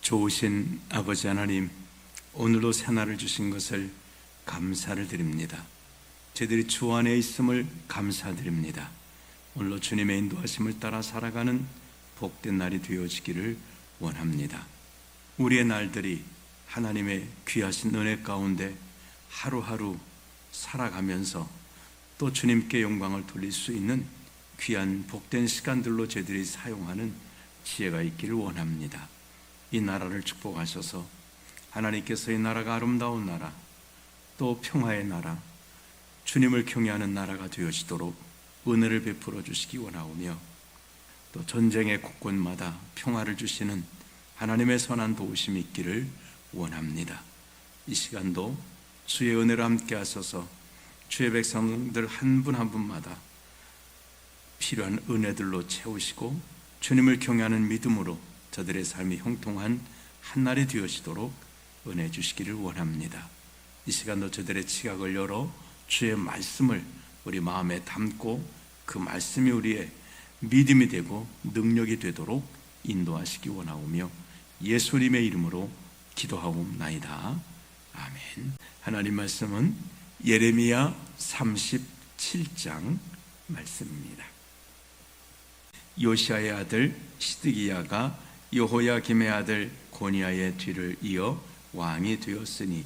좋으신 아버지 하나님, 오늘도 새날을 주신 것을 감사를 드립니다. 저희들이 주 안에 있음을 감사드립니다. 오늘도 주님의 인도하심을 따라 살아가는 복된 날이 되어지기를 원합니다. 우리의 날들이 하나님의 귀하신 은혜 가운데 하루하루 살아가면서 또 주님께 영광을 돌릴 수 있는 귀한 복된 시간들로 저희들이 사용하는 지혜가 있기를 원합니다. 이 나라를 축복하셔서 하나님께서 이 나라가 아름다운 나라, 또 평화의 나라, 주님을 경외하는 나라가 되어지도록 은혜를 베풀어 주시기 원하오며, 또 전쟁의 곳곳마다 평화를 주시는 하나님의 선한 도우심이 있기를 원합니다. 이 시간도 주의 은혜로 함께 하셔서 주의 백성들 한 분 한 분마다 필요한 은혜들로 채우시고 주님을 경외하는 믿음으로 저들의 삶이 형통한 한날이 되어지도록 은혜 주시기를 원합니다. 이 시간도 저들의 지각을 열어 주의 말씀을 우리 마음에 담고 그 말씀이 우리의 믿음이 되고 능력이 되도록 인도하시기 원하오며, 예수님의 이름으로 기도하옵나이다. 아멘. 하나님 말씀은 예레미야 37장 말씀입니다. 요시아의 아들 시드기야가 여호야김의 아들 고니야의 뒤를 이어 왕이 되었으니,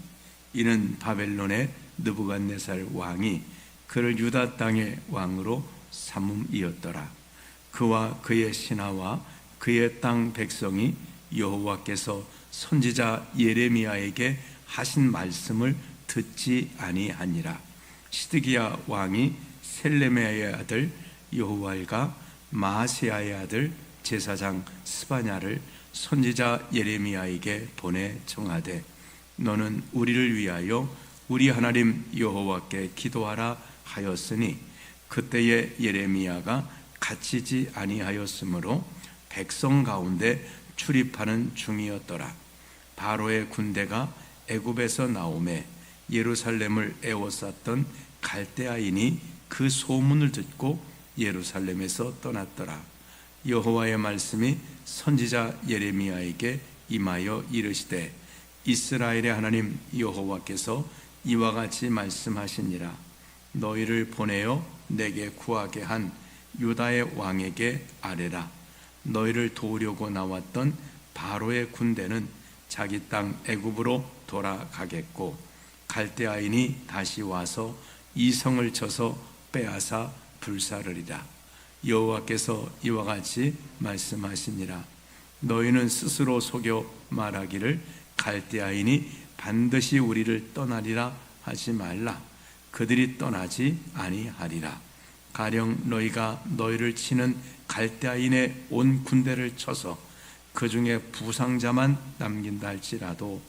이는 바벨론의 느부갓네살 왕이 그를 유다 땅의 왕으로 삼음이었더라. 그와 그의 신하와 그의 땅 백성이 여호와께서 선지자 예레미야에게 하신 말씀을 듣지 아니하니라. 시드기야 왕이 셀레메야의 아들 여호왈과 마아세야의 아들 제사장 스바냐를 선지자 예레미야에게 보내 청하되, 너는 우리를 위하여 우리 하나님 여호와께 기도하라 하였으니, 그때에 예레미야가 갇히지 아니하였으므로 백성 가운데 출입하는 중이었더라. 바로의 군대가 애굽에서 나오매 예루살렘을 에워쌌던 갈대아인이 그 소문을 듣고 예루살렘에서 떠났더라. 여호와의 말씀이 선지자 예레미야에게 임하여 이르시되, 이스라엘의 하나님 여호와께서 이와 같이 말씀하시니라. 너희를 보내어 내게 구하게 한 유다의 왕에게 아뢰라. 너희를 도우려고 나왔던 바로의 군대는 자기 땅 애굽으로 돌아가겠고, 갈대아인이 다시 와서 이 성을 쳐서 빼앗아 불사르리라. 여호와께서 이와 같이 말씀하시니라. 너희는 스스로 속여 말하기를 갈대아인이 반드시 우리를 떠나리라 하지 말라. 그들이 떠나지 아니하리라. 가령 너희가 너희를 치는 갈대아인의 온 군대를 쳐서 그 중에 부상자만 남긴다 할지라도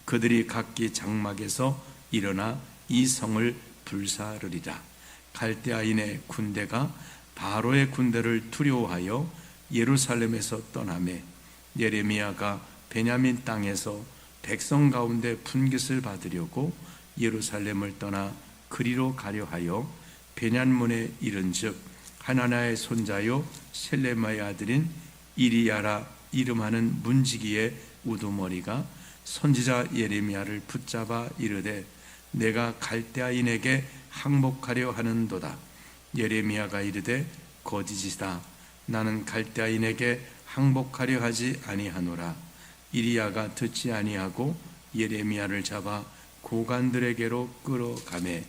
그들이 각기 장막에서 일어나 이 성을 불사르리라. 갈대아인의 군대가 바로의 군대를 두려워하여 예루살렘에서 떠나매, 예레미야가 베냐민 땅에서 백성 가운데 분깃을 받으려고 예루살렘을 떠나 그리로 가려 하여 베냐문에 이른즉, 하나나의 손자요 셀레마의 아들인 이리야라 이름하는 문지기의 우두머리가 선지자 예레미야를 붙잡아 이르되, 내가 갈대아인에게 항복하려 하는도다. 예레미야가 이르되, 거짓이다. 나는 갈대아인에게 항복하려 하지 아니하노라. 이리야가 듣지 아니하고 예레미야를 잡아 고관들에게로 끌어가매,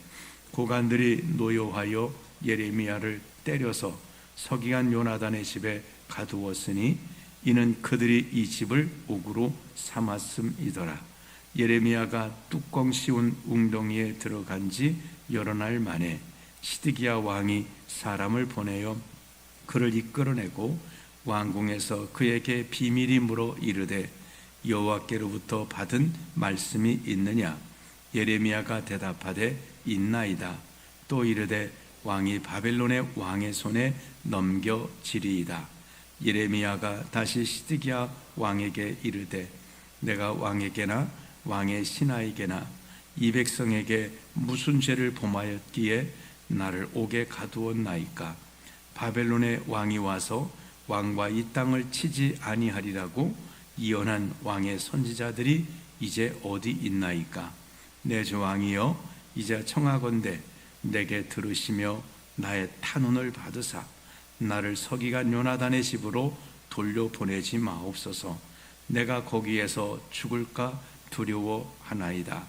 고관들이 노여하여 예레미야를 때려서 서기관 요나단의 집에 가두었으니, 이는 그들이 이 집을 옥으로 삼았음이더라. 예레미야가 뚜껑 씌운 웅덩이에 들어간 지 여러 날 만에 시드기야 왕이 사람을 보내어 그를 이끌어내고 왕궁에서 그에게 비밀이 물어 이르되, 여호와께로부터 받은 말씀이 있느냐? 예레미야가 대답하되, 있나이다. 또 이르되, 왕이 바벨론의 왕의 손에 넘겨지리이다. 예레미야가 다시 시드기야 왕에게 이르되, 내가 왕에게나 왕의 신하에게나 이 백성에게 무슨 죄를 범하였기에 나를 옥에 가두었나이까? 바벨론의 왕이 와서 왕과 이 땅을 치지 아니하리라고 예언한 왕의 선지자들이 이제 어디 있나이까? 내 주 왕이여, 이제 청하건대 내게 들으시며 나의 탄원을 받으사 나를 서기관 요나단의 집으로 돌려보내지 마옵소서. 내가 거기에서 죽을까 두려워하나이다.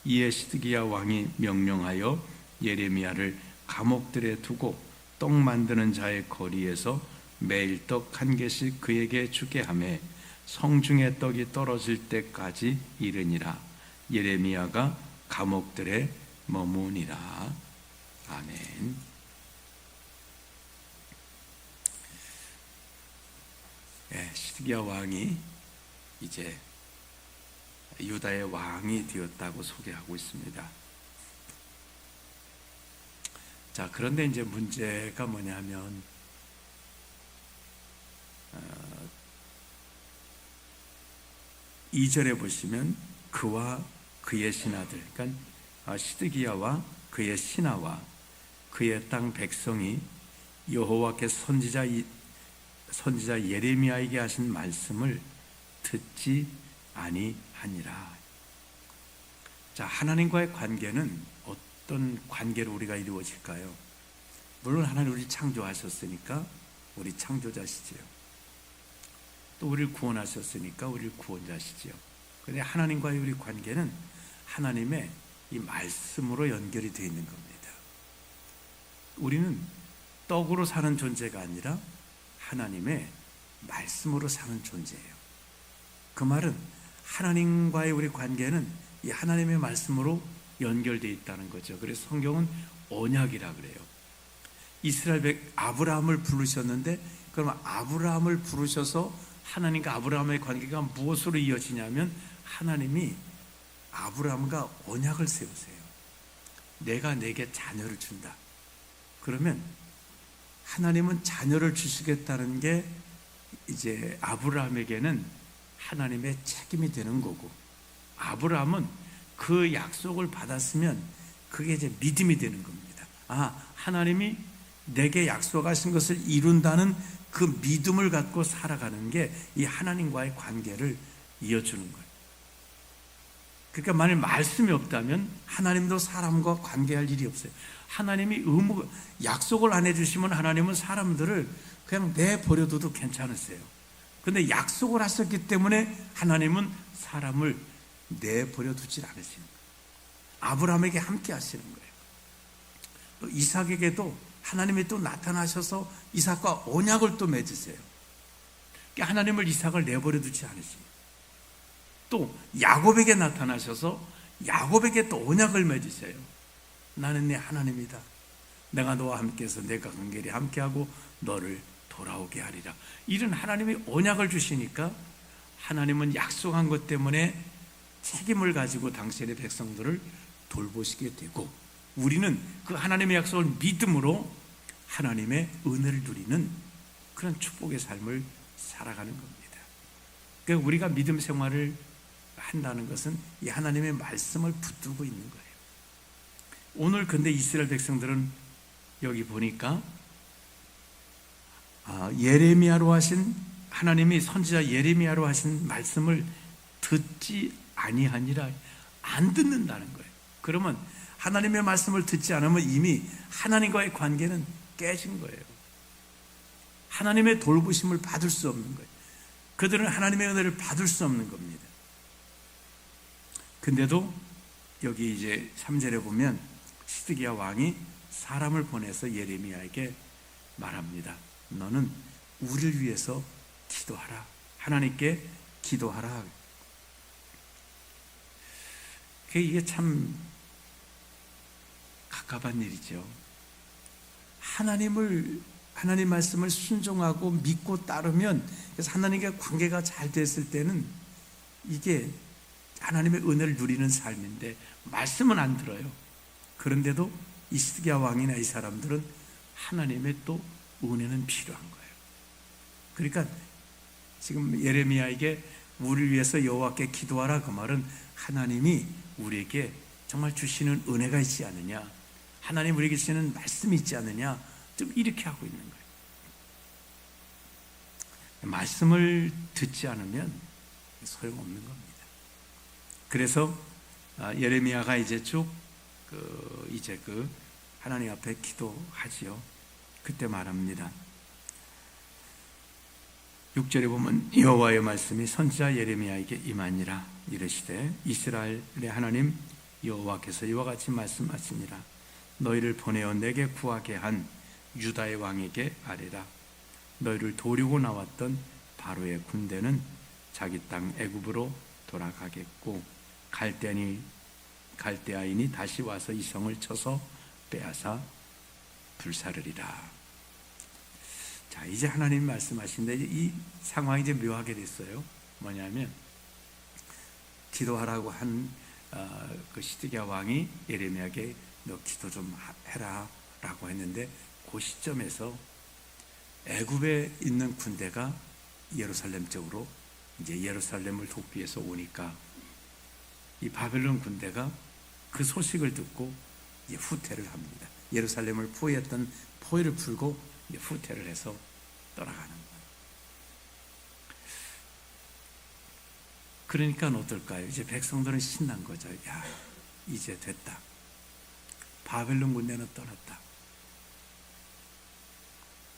이에 시드기야 왕이 명령하여 예레미야를 감옥들에 두고 떡 만드는 자의 거리에서 매일 떡 한 개씩 그에게 주게 하매 성중의 떡이 떨어질 때까지 이르니라. 예레미야가 감옥들에 머무니라. 아멘. 시드기야 왕이 이제 유다의 왕이 되었다고 소개하고 있습니다. 자, 그런데 이제 문제가 뭐냐면 2절에 보시면 그와 그의 신하들, 그러니까 시드기야와 그의 신하와 그의 땅 백성이 여호와께 선지자 예레미야에게 하신 말씀을 듣지 아니하니라. 자, 하나님과의 관계는 어떤 관계로 우리가 이루어질까요? 물론 하나님 우리 창조하셨으니까 우리 창조자시지요. 또 우리를 구원하셨으니까 우리를 구원자시지요. 그런데 하나님과의 우리 관계는 하나님의 이 말씀으로 연결이 되어 있는 겁니다. 우리는 떡으로 사는 존재가 아니라 하나님의 말씀으로 사는 존재예요. 그 말은 하나님과의 우리 관계는 이 하나님의 말씀으로 연결되어 있다는 거죠. 그래서 성경은 언약이라 그래요. 이스라엘 백 아브라함을 부르셨는데, 그럼 아브라함을 부르셔서 하나님과 아브라함의 관계가 무엇으로 이어지냐면 하나님이 아브라함과 언약을 세우세요. 내가 내게 자녀를 준다. 그러면 하나님은 자녀를 주시겠다는 게 이제 아브라함에게는 하나님의 책임이 되는 거고, 아브라함은 그 약속을 받았으면 그게 이제 믿음이 되는 겁니다. 하나님이 내게 약속하신 것을 이룬다는 그 믿음을 갖고 살아가는 게 이 하나님과의 관계를 이어주는 거예요. 그러니까 만일 말씀이 없다면 하나님도 사람과 관계할 일이 없어요. 하나님이 약속을 안 해주시면 하나님은 사람들을 그냥 내버려둬도 괜찮으세요. 그런데 약속을 하셨기 때문에 하나님은 사람을 내버려두질 않으시는 거예요. 아브라함에게 함께 하시는 거예요. 또 이삭에게도 하나님이 또 나타나셔서 이삭과 언약을 또 맺으세요. 그러니까 하나님을 이삭을 내버려두지 않으십니다. 또 야곱에게 나타나셔서 야곱에게 또 언약을 맺으세요. 나는 네 하나님이다. 내가 너와 함께해서 내가 간결히 함께하고 너를 돌아오게 하리라. 이런 하나님이 언약을 주시니까 하나님은 약속한 것 때문에 책임을 가지고 당신의 백성들을 돌보시게 되고, 우리는 그 하나님의 약속을 믿음으로 하나님의 은혜를 누리는 그런 축복의 삶을 살아가는 겁니다. 그러니까 우리가 믿음 생활을 한다는 것은 이 하나님의 말씀을 붙들고 있는 거예요. 오늘 근데 이스라엘 백성들은 여기 보니까 예레미야로 하신, 하나님이 선지자 예레미야로 하신 말씀을 듣지 아니하니라. 안 듣는다는 거예요. 그러면 하나님의 말씀을 듣지 않으면 이미 하나님과의 관계는 깨진 거예요. 하나님의 돌보심을 받을 수 없는 거예요. 그들은 하나님의 은혜를 받을 수 없는 겁니다. 근데도 여기 이제 3절에 보면 시드기야 왕이 사람을 보내서 예레미야에게 말합니다. 너는 우리를 위해서 기도하라. 하나님께 기도하라. 이게 참 갑갑한 일이죠. 하나님 말씀을 순종하고 믿고 따르면, 그래서 하나님과 관계가 잘 됐을 때는 이게 하나님의 은혜를 누리는 삶인데 말씀은 안 들어요. 그런데도 시드기야 왕이나 이 사람들은 하나님의 또 은혜는 필요한 거예요. 그러니까 지금 예레미야에게 우리를 위해서 여호와께 기도하라, 그 말은 하나님이 우리에게 정말 주시는 은혜가 있지 않느냐, 하나님 우리에게 주시는 말씀이 있지 않느냐, 좀 이렇게 하고 있는 거예요. 말씀을 듣지 않으면 소용없는 겁니다. 그래서 예레미야가 이제 쭉 하나님 앞에 기도하지요. 그때 말합니다. 6절에 보면 여호와의 말씀이 선지자 예레미야에게 임하니라. 이르시되 이스라엘의 하나님 여호와께서 이와 같이 말씀하시니라. 너희를 보내어 내게 구하게 한 유다의 왕에게 아뢰라. 너희를 도우려고 나왔던 바로의 군대는 자기 땅 애굽으로 돌아가겠고 갈대아인이 다시 와서 이 성을 쳐서 빼앗아 불사르리라. 자, 이제 하나님 말씀하신데 이 상황이 이제 묘하게 됐어요. 뭐냐면 기도하라고 한 그 시드기야 왕이 예레미야에게 너 기도 좀 해라 라고 했는데, 그 시점에서 애굽에 있는 군대가 예루살렘 쪽으로 이제 예루살렘을 돕기 위해서 오니까 이 바벨론 군대가 그 소식을 듣고 후퇴를 합니다. 예루살렘을 포위했던 포위를 풀고 후퇴를 해서 떠나가는 거예요. 그러니까 어떨까요? 이제 백성들은 신난 거죠. 야, 이제 됐다. 바벨론 군대는 떠났다.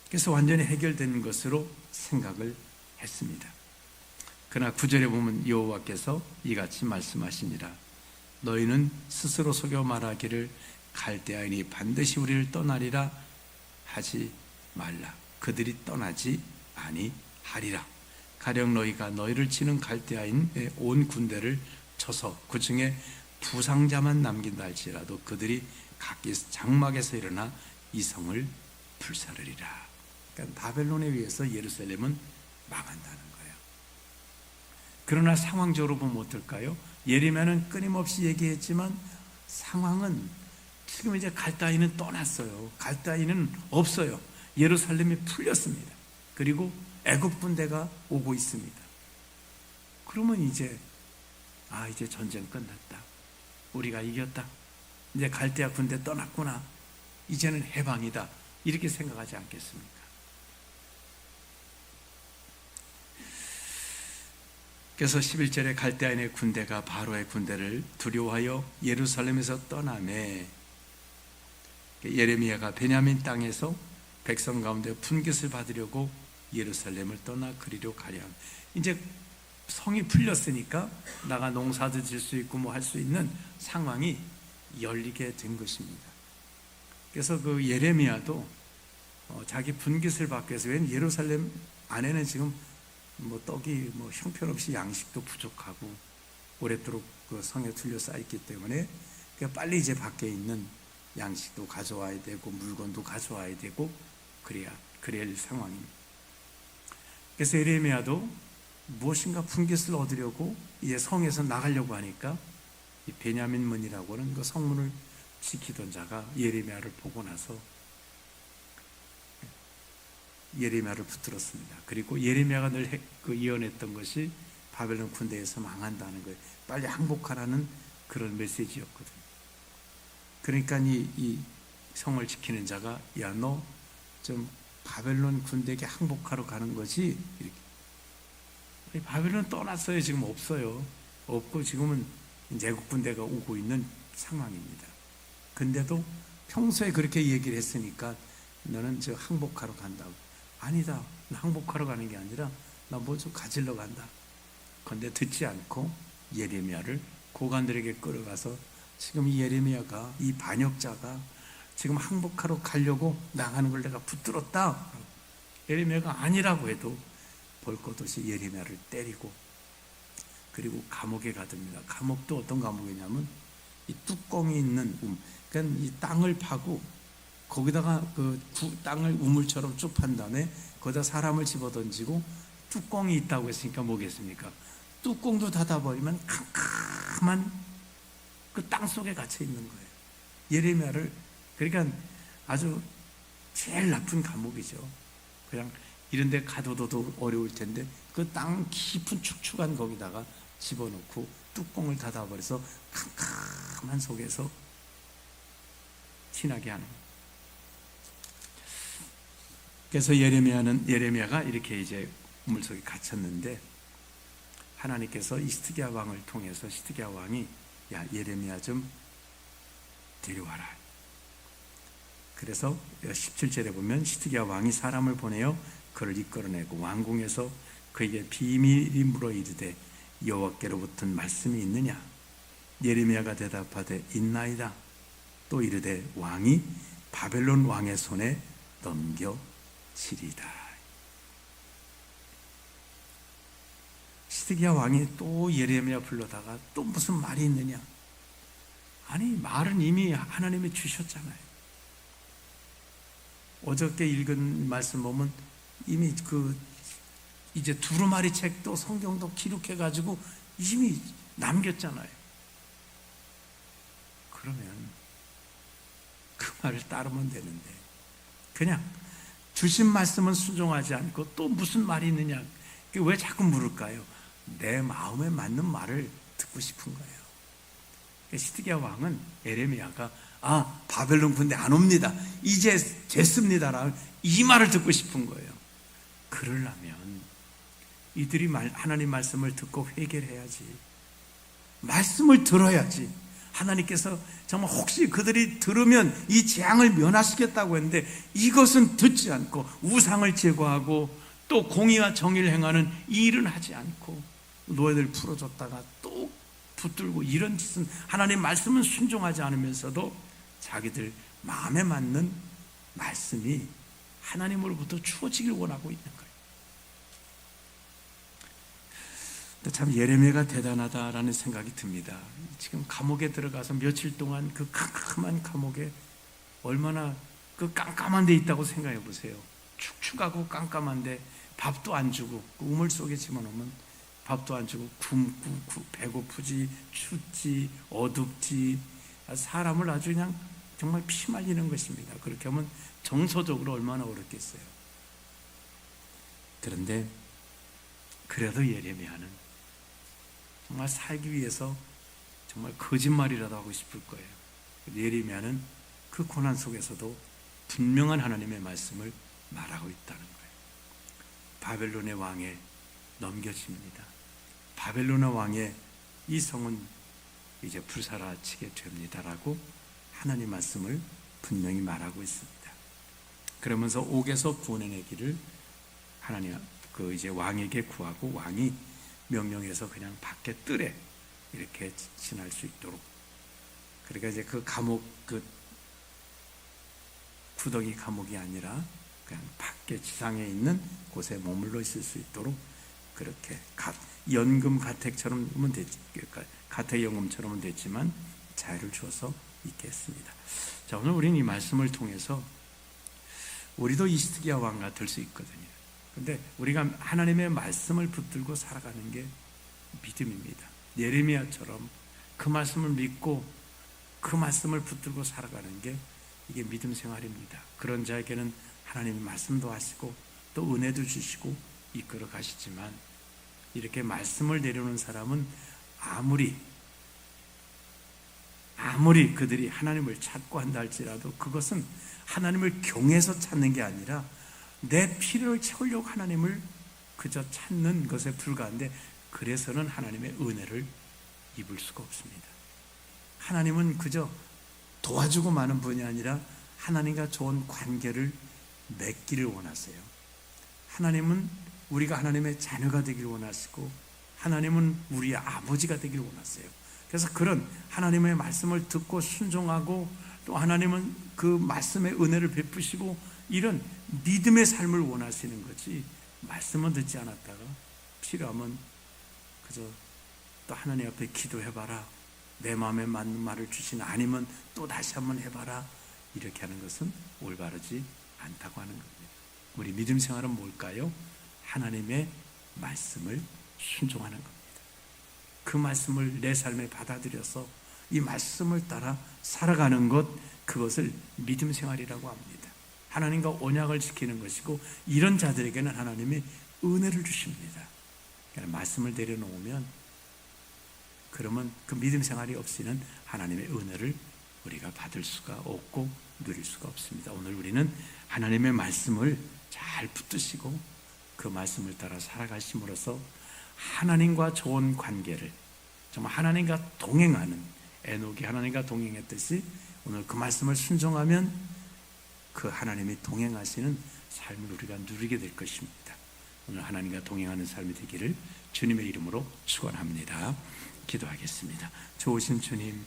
그래서 완전히 해결된 것으로 생각을 했습니다. 그러나 9절에 보면 여호와께서 이같이 말씀하시니라. 너희는 스스로 속여 말하기를 갈대아인이 반드시 우리를 떠나리라 하지 말라. 그들이 떠나지 아니하리라. 가령 너희가 너희를 치는 갈대아인의 온 군대를 쳐서 그 중에 부상자만 남긴다 할지라도 그들이 각기 장막에서 일어나 이 성을 불사르리라. 그러니까 바벨론에 의해서 예루살렘은 망한다는 거예요. 그러나 상황적으로 보면 어떨까요? 예레미야는 끊임없이 얘기했지만 상황은 지금 이제 갈대아인은 떠났어요. 갈대아인은 없어요. 예루살렘이 풀렸습니다. 그리고 애굽 군대가 오고 있습니다. 그러면 이제 이제 전쟁 끝났다. 우리가 이겼다. 이제 갈대아 군대 떠났구나. 이제는 해방이다. 이렇게 생각하지 않겠습니까? 그래서 11절에 갈대아인의 군대가 바로의 군대를 두려워하여 예루살렘에서 떠나매 예레미야가 베냐민 땅에서 백성 가운데 분깃을 받으려고 예루살렘을 떠나 그리로 가랴. 이제 성이 풀렸으니까 나가 농사도 질 수 있고 뭐 할 수 있는 상황이 열리게 된 것입니다. 그래서 그 예레미야도 자기 분깃을 받기 위해서, 왜냐면 예루살렘 안에는 지금 뭐 떡이 뭐 형편없이 양식도 부족하고 오랫도록 그 성에 둘러싸여 있기 때문에 빨리 이제 밖에 있는 양식도 가져와야 되고 물건도 가져와야 되고 그래야 상황입니다. 그래서 예레미야도 무엇인가 분깃을 얻으려고 이제 성에서 나가려고 하니까 이 베냐민 문이라고 하는 그 성문을 지키던 자가 예레미야를 보고 나서 예레미야를 붙들었습니다. 그리고 예레미야가 늘 예언했던 것이 바벨론 군대에서 망한다는 거예요. 빨리 항복하라는 그런 메시지였거든요. 그러니까 이 성을 지키는 자가 야, 너 좀 바벨론 군대에게 항복하러 가는 거지? 이렇게. 바벨론 떠났어요. 지금 없어요. 없고 지금은 애국 군대가 오고 있는 상황입니다. 근데도 평소에 그렇게 얘기를 했으니까 너는 저 항복하러 간다고. 아니다. 나 항복하러 가는 게 아니라 나 뭐 좀 가지러 간다. 그런데 듣지 않고 예레미야를 고관들에게 끌어가서 지금 이 예레미야가, 이 반역자가 지금 항복하러 가려고 나가는 걸 내가 붙들었다. 예레미야가 아니라고 해도 볼 것 없이 예레미야를 때리고 그리고 감옥에 가둡니다. 감옥도 어떤 감옥이냐면 이 뚜껑이 있는 그러니까 이 땅을 파고 거기다가 그 땅을 우물처럼 쭉 판 다음에 거기다 사람을 집어던지고 뚜껑이 있다고 했으니까 뭐겠습니까? 뚜껑도 닫아버리면 캄캄한 그 땅 속에 갇혀 있는 거예요. 예레미야를, 그러니까 아주 제일 나쁜 감옥이죠. 그냥 이런 데 가둬도 어려울 텐데 그 땅 깊은 축축한 거기다가 집어넣고 뚜껑을 닫아버려서 캄캄한 속에서 지나게 하는 거예요. 그래서 예레미야가 이렇게 이제 우물 속에 갇혔는데 하나님께서 히스기야 왕을 통해서 히스기야 왕이 야 예레미야 좀 데려와라. 그래서 17절에 보면 히스기야 왕이 사람을 보내어 그를 이끌어내고 왕궁에서 그에게 비밀이 물어 이르되 여호와께로부터 말씀이 있느냐? 예레미야가 대답하되 있나이다. 또 이르되 왕이 바벨론 왕의 손에 넘겨지리다. 히스기야 왕이 또 예레미야 불러다가 또 무슨 말이 있느냐? 아니 말은 이미 하나님이 주셨잖아요. 어저께 읽은 말씀 보면 이미 이제 두루마리 책도 성경도 기록해가지고 이미 남겼잖아요. 그러면 그 말을 따르면 되는데 그냥 주신 말씀은 순종하지 않고 또 무슨 말이 있느냐? 왜 자꾸 물을까요? 내 마음에 맞는 말을 듣고 싶은 거예요. 히스기야 왕은 예레미야가 바벨론 군대 안 옵니다. 이제 됐습니다라는 이 말을 듣고 싶은 거예요. 그러려면 이들이 하나님 말씀을 듣고 회개를 해야지. 말씀을 들어야지. 하나님께서 정말 혹시 그들이 들으면 이 재앙을 면하시겠다고 했는데 이것은 듣지 않고 우상을 제거하고 또 공의와 정의를 행하는 이 일은 하지 않고 노예들 풀어줬다가 또 붙들고 이런 짓은 하나님 말씀은 순종하지 않으면서도 자기들 마음에 맞는 말씀이 하나님으로부터 주어지길 원하고 있는 거예요. 참 예레미야가 대단하다라는 생각이 듭니다. 지금 감옥에 들어가서 며칠 동안 그 캄캄한 감옥에 얼마나 그 깜깜한 데 있다고 생각해 보세요. 축축하고 깜깜한데 밥도 안 주고 우물 속에 집어넣으면 밥도 안 주고 굶고 배고프지 춥지 어둡지 사람을 아주 그냥 정말 피 말리는 것입니다. 그렇게 하면 정서적으로 얼마나 어렵겠어요. 그런데 그래도 예레미야는 정말 살기 위해서 정말 거짓말이라도 하고 싶을 거예요. 예레미야는 그 고난 속에서도 분명한 하나님의 말씀을 말하고 있다는 거예요. 바벨론의 왕에 넘겨집니다. 바벨론의 왕의 이 성은 이제 불사라치게 됩니다라고 하나님 말씀을 분명히 말하고 있습니다. 그러면서 옥에서 구원해내기를 하나님 이제 왕에게 구하고 왕이 명령해서 그냥 밖에 뜰에 이렇게 지날 수 있도록. 그러니까 이제 그 감옥 구덩이 감옥이 아니라 그냥 밖에 지상에 있는 곳에 머물러 있을 수 있도록 그렇게 연금 가택처럼은 됐지, 가택연금처럼은 됐지만 자유를 주어서 있게 했습니다. 자, 오늘 우리는 이 말씀을 통해서 우리도 히스기야 왕과 될 수 있거든요. 근데 우리가 하나님의 말씀을 붙들고 살아가는 게 믿음입니다. 예레미야처럼 그 말씀을 믿고 그 말씀을 붙들고 살아가는 게 이게 믿음 생활입니다. 그런 자에게는 하나님이 말씀도 하시고 또 은혜도 주시고 이끌어 가시지만 이렇게 말씀을 내려놓은 사람은 아무리 그들이 하나님을 찾고 한다 할지라도 그것은 하나님을 경외해서 찾는 게 아니라 내 필요를 채우려고 하나님을 그저 찾는 것에 불과한데 그래서는 하나님의 은혜를 입을 수가 없습니다. 하나님은 그저 도와주고 마는 분이 아니라 하나님과 좋은 관계를 맺기를 원하세요. 하나님은 우리가 하나님의 자녀가 되기를 원하시고 하나님은 우리의 아버지가 되기를 원하세요. 그래서 그런 하나님의 말씀을 듣고 순종하고 또 하나님은 그 말씀의 은혜를 베푸시고 이런 믿음의 삶을 원하시는 거지 말씀은 듣지 않았다가 필요하면 그저 또 하나님 앞에 기도해봐라 내 마음에 맞는 말을 주시나 아니면 또 다시 한번 해봐라 이렇게 하는 것은 올바르지 않다고 하는 겁니다. 우리 믿음 생활은 뭘까요? 하나님의 말씀을 순종하는 겁니다. 그 말씀을 내 삶에 받아들여서 이 말씀을 따라 살아가는 것 그것을 믿음 생활이라고 합니다. 하나님과 언약을 지키는 것이고 이런 자들에게는 하나님이 은혜를 주십니다. 그러니까 말씀을 내려놓으면 그러면 그 믿음 생활이 없이는 하나님의 은혜를 우리가 받을 수가 없고 누릴 수가 없습니다. 오늘 우리는 하나님의 말씀을 잘 붙드시고 그 말씀을 따라 살아가심으로써 하나님과 좋은 관계를, 정말 하나님과 동행하는, 에녹이 하나님과 동행했듯이 오늘 그 말씀을 순종하면 그 하나님이 동행하시는 삶을 우리가 누리게 될 것입니다. 오늘 하나님과 동행하는 삶이 되기를 주님의 이름으로 축원합니다. 기도하겠습니다. 좋으신 주님,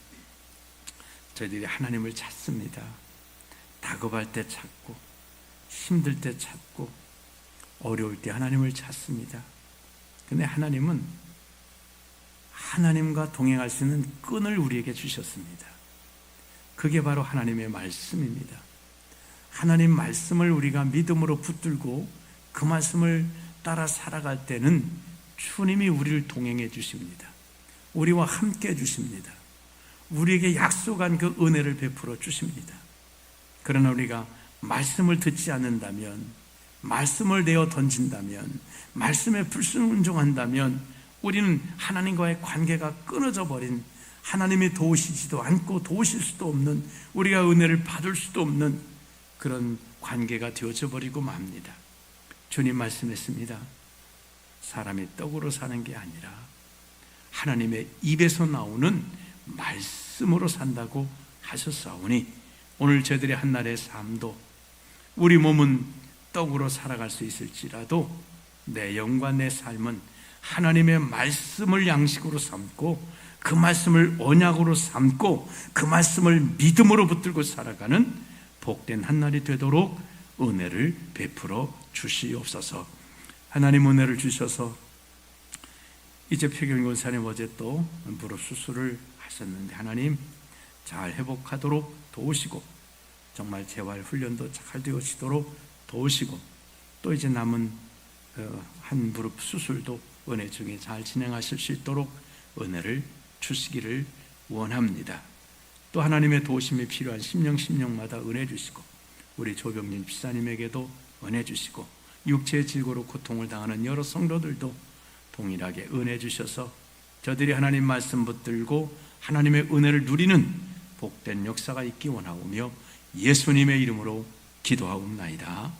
저희들이 하나님을 찾습니다. 다급할 때 찾고, 힘들 때 찾고, 어려울 때 하나님을 찾습니다. 근데 하나님은 하나님과 동행할 수 있는 끈을 우리에게 주셨습니다. 그게 바로 하나님의 말씀입니다. 하나님 말씀을 우리가 믿음으로 붙들고 그 말씀을 따라 살아갈 때는 주님이 우리를 동행해 주십니다. 우리와 함께 해 주십니다. 우리에게 약속한 그 은혜를 베풀어 주십니다. 그러나 우리가 말씀을 듣지 않는다면, 말씀을 내어 던진다면, 말씀에 불순종한다면 우리는 하나님과의 관계가 끊어져 버린, 하나님이 도우시지도 않고 도우실 수도 없는, 우리가 은혜를 받을 수도 없는 그런 관계가 되어져 버리고 맙니다. 주님 말씀했습니다. 사람이 떡으로 사는 게 아니라 하나님의 입에서 나오는 말씀으로 산다고 하셨사오니, 오늘 저희들의 한날의 삶도 우리 몸은 떡으로 살아갈 수 있을지라도 내 영과 내 삶은 하나님의 말씀을 양식으로 삼고, 그 말씀을 언약으로 삼고, 그 말씀을 믿음으로 붙들고 살아가는 복된 한날이 되도록 은혜를 베풀어 주시옵소서. 하나님 은혜를 주셔서 이제 표경 권사님 어제 또 무릎 수술을 하셨는데 하나님 잘 회복하도록 도우시고, 정말 재활 훈련도 잘 되어지도록 도우시고, 또 이제 남은 한 무릎 수술도 은혜 중에 잘 진행하실 수 있도록 은혜를 주시기를 원합니다. 또 하나님의 도우심이 필요한 심령마다 은혜 주시고, 우리 조병진 집사님에게도 은혜 주시고, 육체의 질고로 고통을 당하는 여러 성도들도 동일하게 은혜 주셔서 저들이 하나님 말씀 붙들고 하나님의 은혜를 누리는 복된 역사가 있기 원하오며 예수님의 이름으로 기도하옵나이다.